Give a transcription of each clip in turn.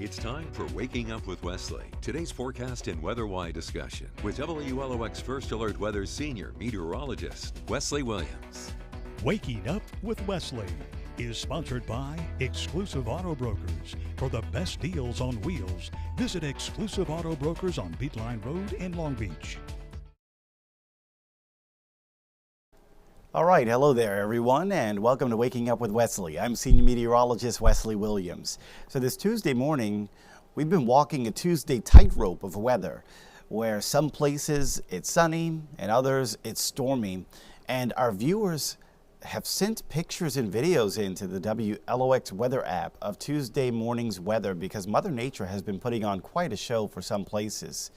It's time for Waking Up with Wesley. Today's forecast and weather-wide discussion with WLOX First Alert Weather Senior Meteorologist Wesley Williams. Waking Up with Wesley is sponsored by Exclusive Auto Brokers. For the best deals on wheels, visit Exclusive Auto Brokers on Beatline Road in Long Beach. All right, hello there everyone, and welcome to Waking Up with Wesley. I'm Senior Meteorologist Wesley Williams. So this Tuesday morning, we've been walking a Tuesday tightrope of weather, where some places it's sunny and others it's stormy. And our viewers have sent pictures and videos into the WLOX weather app of Tuesday morning's weather because Mother Nature has been putting on quite a show for some places.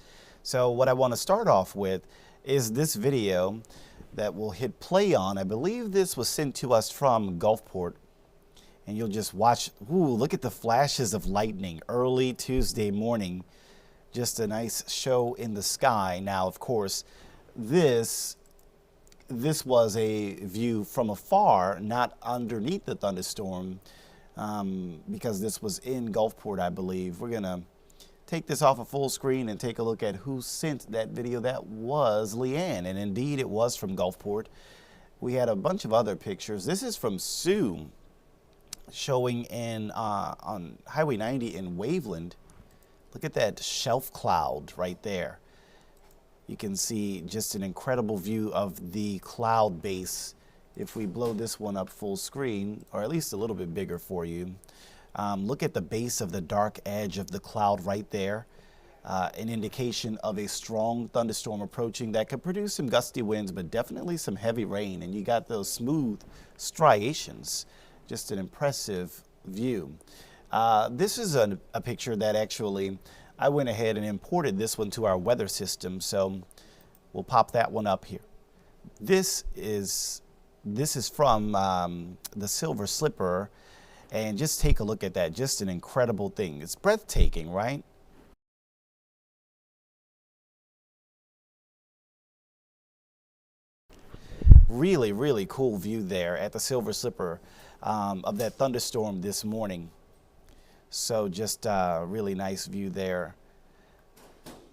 So what I want to start off with is this video that we'll hit play on. I believe this was sent to us from Gulfport, and you'll just watch. Ooh, look at the flashes of lightning early Tuesday morning. Just a nice show in the sky. Now, of course, this was a view from afar, not underneath the thunderstorm, because this was in Gulfport, I believe. We're gonna take this off of full screen and take a look at who sent that video. That was Leanne, and indeed it was from Gulfport. We had a bunch of other pictures. This is from Sue, showing in on Highway 90 in Waveland. Look at that shelf cloud right there. You can see just an incredible view of the cloud base. If we blow this one up full screen, or at least a little bit bigger for you, look at the base of the dark edge of the cloud right there, an indication of a strong thunderstorm approaching that could produce some gusty winds, but definitely some heavy rain. And you got those smooth striations, just an impressive view. This is a picture that actually I went ahead and imported this one to our weather system, so we'll pop that one up here. This is from the Silver Slipper. And just take a look at that. Just an incredible thing. It's breathtaking, right? Really, really cool view there at the Silver Slipper of that thunderstorm this morning. So just a really nice view there.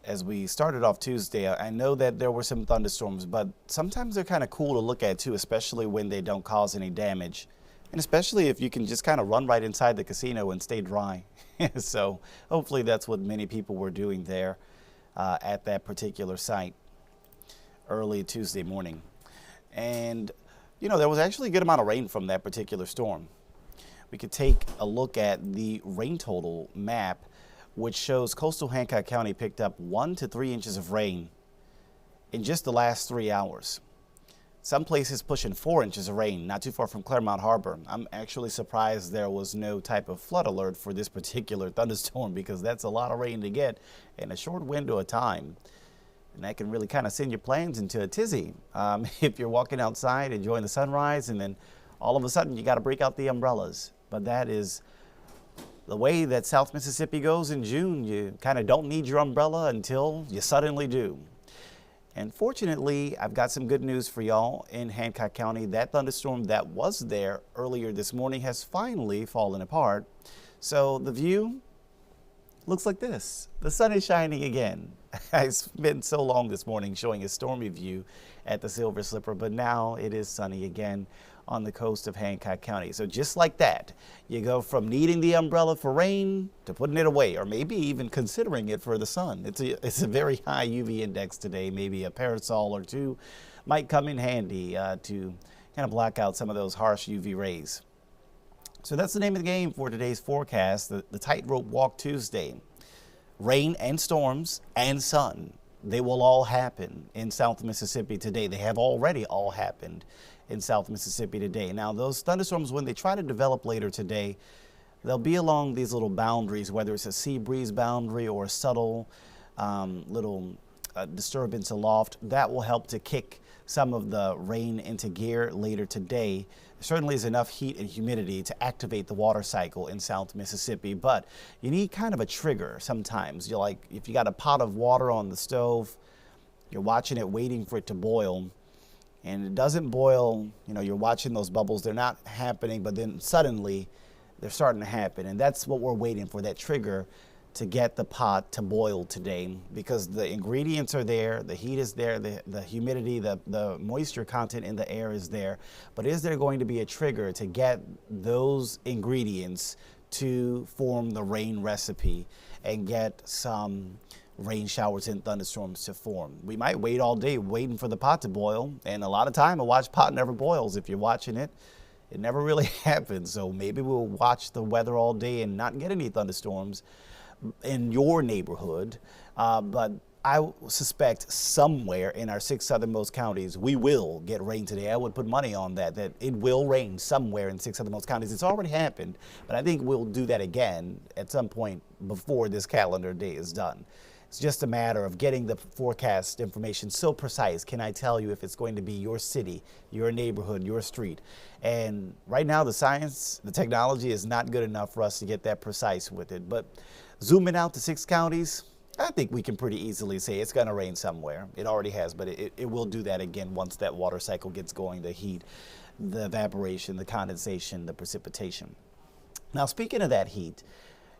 As we started off Tuesday, I know that there were some thunderstorms, but sometimes they're kind of cool to look at too, especially when they don't cause any damage. And especially if you can just kind of run right inside the casino and stay dry. So hopefully that's what many people were doing there at that particular site early Tuesday morning. And, you know, there was actually a good amount of rain from that particular storm. We could take a look at the rain total map, which shows coastal Hancock County picked up 1 to 3 inches of rain in just the last 3 hours. Some places pushing 4 inches of rain, not too far from Claremont Harbor. I'm actually surprised there was no type of flood alert for this particular thunderstorm because that's a lot of rain to get in a short window of time. And that can really kind of send your plans into a tizzy if you're walking outside enjoying the sunrise and then all of a sudden you got to break out the umbrellas. But that is the way that South Mississippi goes in June. You kind of don't need your umbrella until you suddenly do. And fortunately, I've got some good news for y'all in Hancock County. That thunderstorm that was there earlier this morning has finally fallen apart. So the view looks like this. The sun is shining again. It's been so long this morning showing a stormy view at the Silver Slipper, but now it is sunny again on the coast of Hancock County. So just like that, you go from needing the umbrella for rain to putting it away, or maybe even considering it for the sun. It's a very high UV index today. Maybe a parasol or two might come in handy to kind of block out some of those harsh UV rays. So that's the name of the game for today's forecast, the Tightrope Walk Tuesday. Rain and storms and sun, they will all happen in South Mississippi today. They have already all happened in South Mississippi today. Now, those thunderstorms, when they try to develop later today, they'll be along these little boundaries, whether it's a sea breeze boundary or a subtle little disturbance aloft. That will help to kick some of the rain into gear later today. There certainly is enough heat and humidity to activate the water cycle in South Mississippi, but you need kind of a trigger sometimes. You're like, if you got a pot of water on the stove, you're watching it, waiting for it to boil, and it doesn't boil, you know, you're watching those bubbles, they're not happening, but then suddenly They're starting to happen, and that's what we're waiting for, that trigger to get the pot to boil today, because the ingredients are there, the heat is there, the humidity, the moisture content in the air is there. But is there going to be a trigger to get those ingredients to form the rain recipe and get some rain showers and thunderstorms to form? We might wait all day waiting for the pot to boil, and a lot of time a watch pot never boils. If you're watching it, it never really happens. So maybe we'll watch the weather all day and not get any thunderstorms in your neighborhood, but I suspect somewhere in our 6 southernmost counties we will get rain today. I would put money on that it will rain somewhere in 6 southernmost counties. It's already happened, but I think we'll do that again at some point before this calendar day is done. It's just a matter of getting the forecast information so precise. Can I tell you if it's going to be your city, your neighborhood, your street? And right now the science, the technology is not good enough for us to get that precise with it. But zooming out to 6 counties, I think we can pretty easily say it's going to rain somewhere. It already has, but it will do that again once that water cycle gets going, the heat, the evaporation, the condensation, the precipitation. Now, speaking of that heat,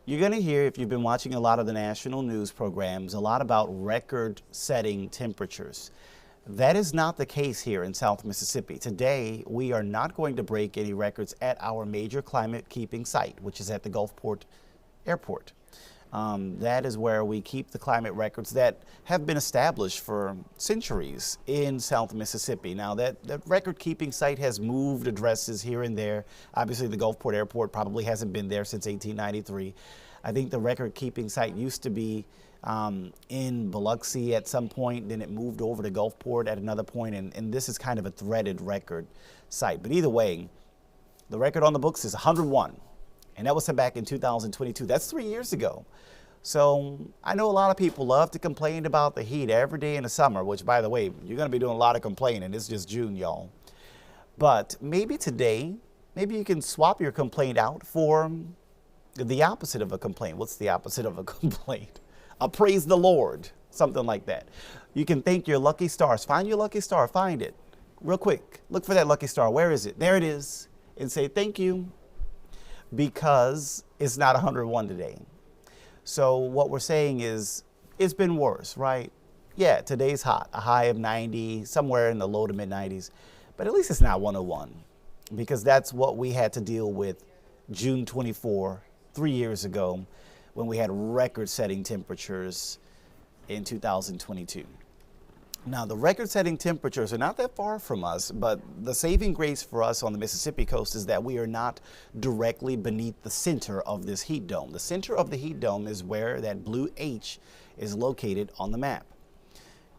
you're going to hear, if you've been watching a lot of the national news programs, a lot about record-setting temperatures. That is not the case here in South Mississippi. Today, we are not going to break any records at our major climate-keeping site, which is at the Gulfport Airport. That is where we keep the climate records that have been established for centuries in South Mississippi. Now, that record-keeping site has moved addresses here and there. Obviously, the Gulfport Airport probably hasn't been there since 1893. I think the record-keeping site used to be in Biloxi at some point, then it moved over to Gulfport at another point, and this is kind of a threaded record site. But either way, the record on the books is 101. And that was set back in 2022. That's 3 years ago. So I know a lot of people love to complain about the heat every day in the summer, which, by the way, you're going to be doing a lot of complaining. It's just June, y'all. But maybe today, maybe you can swap your complaint out for the opposite of a complaint. What's the opposite of a complaint? A praise the Lord, something like that. You can thank your lucky stars. Find your lucky star. Find it real quick. Look for that lucky star. Where is it? There it is. And say thank you, because it's not 101 today. So what we're saying is it's been worse, right? Yeah, today's hot, a high of 90, somewhere in the low to mid 90s, but at least it's not 101, because that's what we had to deal with June 24, 3 years ago, when we had record-setting temperatures in 2022. Now, the record-setting temperatures are not that far from us, but the saving grace for us on the Mississippi coast is that we are not directly beneath the center of this heat dome. The center of the heat dome is where that blue H is located on the map.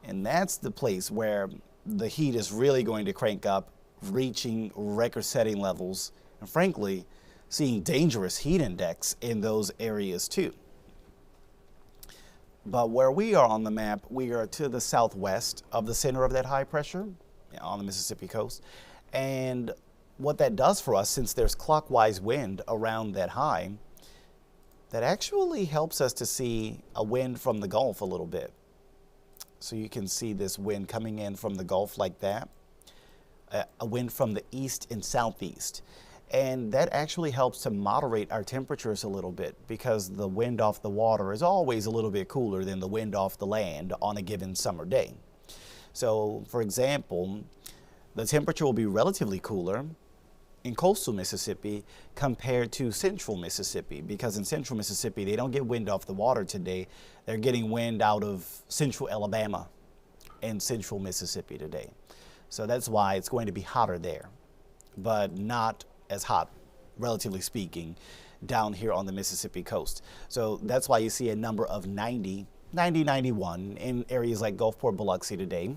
And that's the place where the heat is really going to crank up, reaching record-setting levels, and frankly, seeing dangerous heat index in those areas too. But where we are on the map, we are to the southwest of the center of that high pressure on the Mississippi coast. And what that does for us, since there's clockwise wind around that high, that actually helps us to see a wind from the Gulf a little bit. So you can see this wind coming in from the Gulf like that, a wind from the east and southeast. And that actually helps to moderate our temperatures a little bit, because the wind off the water is always a little bit cooler than the wind off the land on a given summer day. So, for example, the temperature will be relatively cooler in coastal Mississippi compared to central Mississippi, because in central Mississippi, they don't get wind off the water today. They're getting wind out of central Alabama and central Mississippi today. So that's why it's going to be hotter there, but not as hot, relatively speaking, down here on the Mississippi coast. So that's why you see a number of 90, 91 in areas like Gulfport, Biloxi today,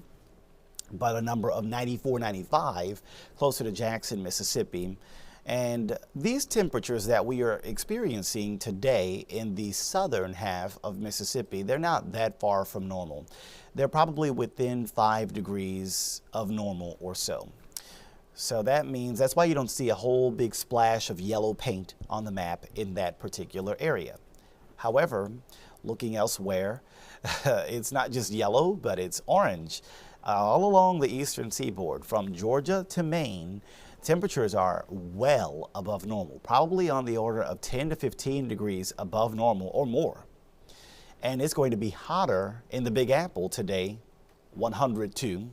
but a number of 94, 95 closer to Jackson, Mississippi. And these temperatures that we are experiencing today in the southern half of Mississippi, they're not that far from normal. They're probably within 5 degrees of normal or so. So that means, that's why you don't see a whole big splash of yellow paint on the map in that particular area. However, looking elsewhere, it's not just yellow, but it's orange. all along the eastern seaboard, from Georgia to Maine, temperatures are well above normal, probably on the order of 10 to 15 degrees above normal or more. And it's going to be hotter in the Big Apple today, 102,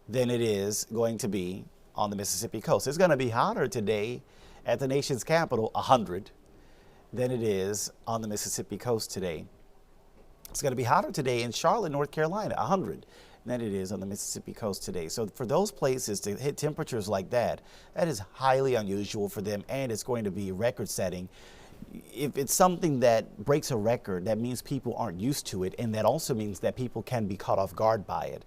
than it is going to be on the Mississippi coast. It's going to be hotter today at the nation's capital, 100, than it is on the Mississippi coast today. It's going to be hotter today in Charlotte, North Carolina, 100, than it is on the Mississippi coast today. So for those places to hit temperatures like that, that is highly unusual for them, and it's going to be record-setting. If it's something that breaks a record, that means people aren't used to it, and that also means that people can be caught off guard by it.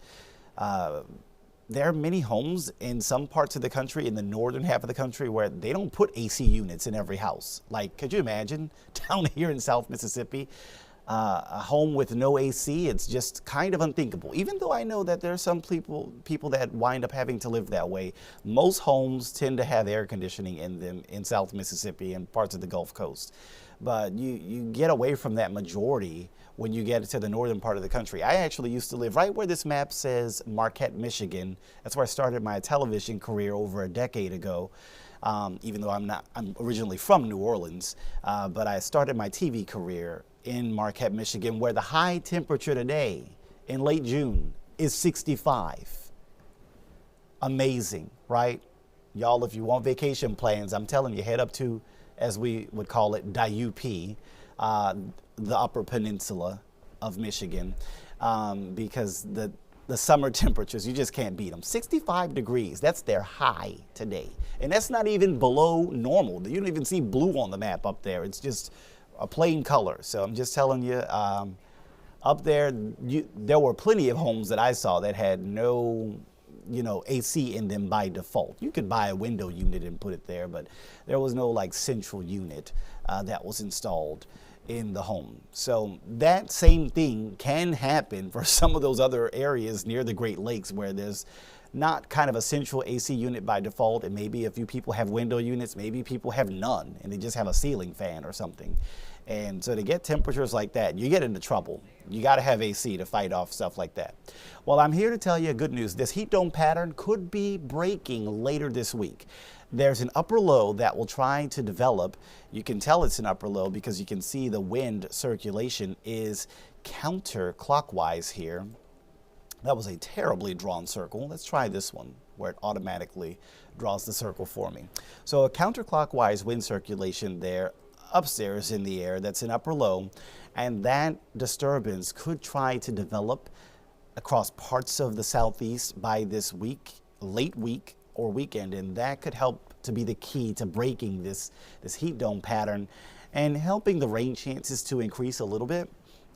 There are many homes in some parts of the country, in the northern half of the country, where they don't put AC units in every house. Like, could you imagine down here in South Mississippi, a home with no AC? It's just kind of unthinkable. Even though I know that there are some people that wind up having to live that way, most homes tend to have air conditioning in them in South Mississippi and parts of the Gulf Coast. But you get away from that majority when you get to the northern part of the country. I actually used to live right where this map says Marquette, Michigan. That's where I started my television career over a decade ago. Even though I'm originally from New Orleans, but I started my TV career in Marquette, Michigan, where the high temperature today in late June is 65. Amazing, right? Y'all, if you want vacation plans, I'm telling you, head up to, as we would call it, DIUP, the Upper Peninsula of Michigan, because the summer temperatures, you just can't beat them. 65 degrees, that's their high today. And that's not even below normal. You don't even see blue on the map up there. It's just a plain color. So I'm just telling you, up there, there were plenty of homes that I saw that had no, AC in them by default. You could buy a window unit and put it there, but there was no like central unit that was installed in the home. So that same thing can happen for some of those other areas near the Great Lakes where there's not kind of a central AC unit by default, and maybe a few people have window units, maybe people have none and they just have a ceiling fan or something. And so to get temperatures like that, you get into trouble. You got to have AC to fight off stuff like that. Well, I'm here to tell you good news. This heat dome pattern could be breaking later this week. There's an upper low that will try to develop. You can tell it's an upper low because you can see the wind circulation is counterclockwise here. That was a terribly drawn circle. Let's try this one where it automatically draws the circle for me. So a counterclockwise wind circulation there upstairs in the air, that's an upper low, and that disturbance could try to develop across parts of the southeast by this week, late week or weekend, and that could help to be the key to breaking this heat dome pattern and helping the rain chances to increase a little bit,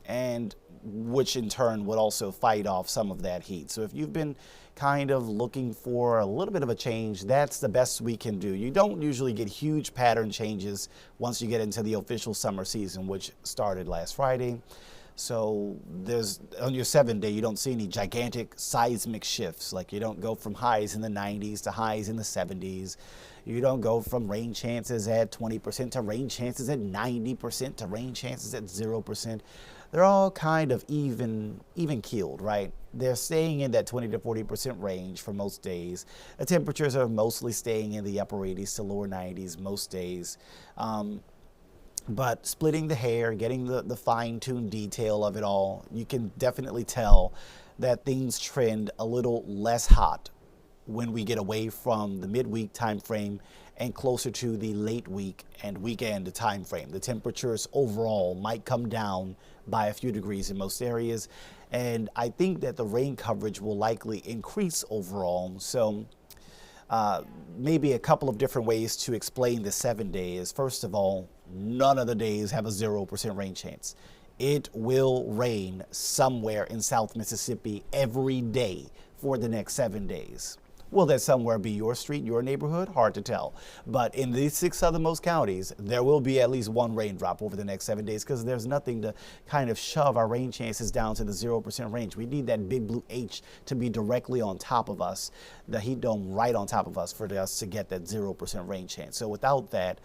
and which in turn would also fight off some of that heat. So if you've been kind of looking for a little bit of a change, that's the best we can do. You don't usually get huge pattern changes once you get into the official summer season, which started last Friday. So there's, on your 7-day, you don't see any gigantic seismic shifts. Like you don't go from highs in the 90s to highs in the 70s. You don't go from rain chances at 20% to rain chances at 90% to rain chances at 0%. They're all kind of even keeled, right? They're staying in that 20 to 40% range for most days. The temperatures are mostly staying in the upper 80s to lower 90s most days. But splitting the hair, getting the fine-tuned detail of it all, you can definitely tell that things trend a little less hot when we get away from the midweek time frame and closer to the late week and weekend time frame. The temperatures overall might come down by a few degrees in most areas, and I think that the rain coverage will likely increase overall. So maybe a couple of different ways to explain the 7 days. First of all, none of the days have a 0% rain chance. It will rain somewhere in South Mississippi every day for the next 7 days. Will that somewhere be your street, your neighborhood? Hard to tell. But in these 6 southernmost counties, there will be at least one raindrop over the next 7 days because there's nothing to kind of shove our rain chances down to the 0% range. We need that big blue H to be directly on top of us, the heat dome right on top of us for us to get that 0% rain chance. So without that,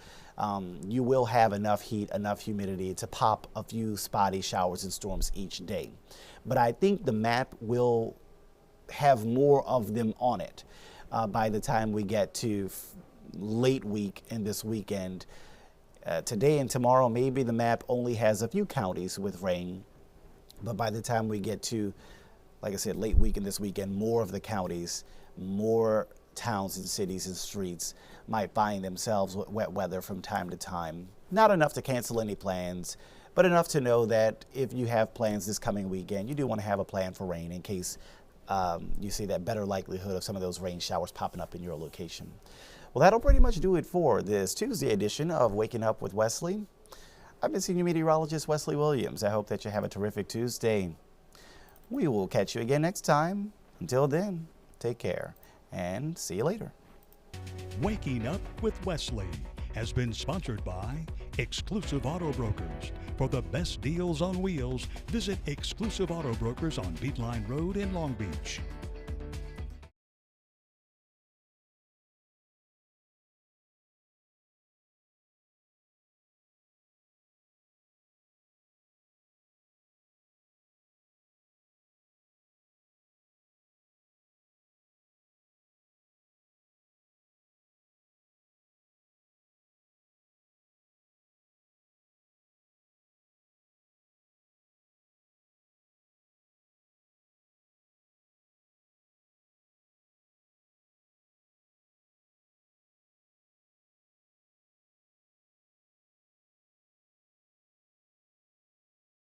you will have enough heat, enough humidity to pop a few spotty showers and storms each day. But I think the map will have more of them on it by the time we get to late week and this weekend. Today and tomorrow, maybe the map only has a few counties with rain, but by the time we get to, like I said, late week and this weekend, more of the counties, more towns and cities and streets might find themselves with wet weather from time to time. Not enough to cancel any plans, but enough to know that if you have plans this coming weekend, you do want to have a plan for rain in case you see that better likelihood of some of those rain showers popping up in your location. Well, that'll pretty much do it for this Tuesday edition of Waking Up with Wesley. I've been Senior Meteorologist Wesley Williams. I hope that you have a terrific Tuesday. We will catch you again next time. Until then, take care and see you later. Waking Up with Wesley has been sponsored by Exclusive Auto Brokers. For the best deals on wheels, visit Exclusive Auto Brokers on Beatline Road in Long Beach.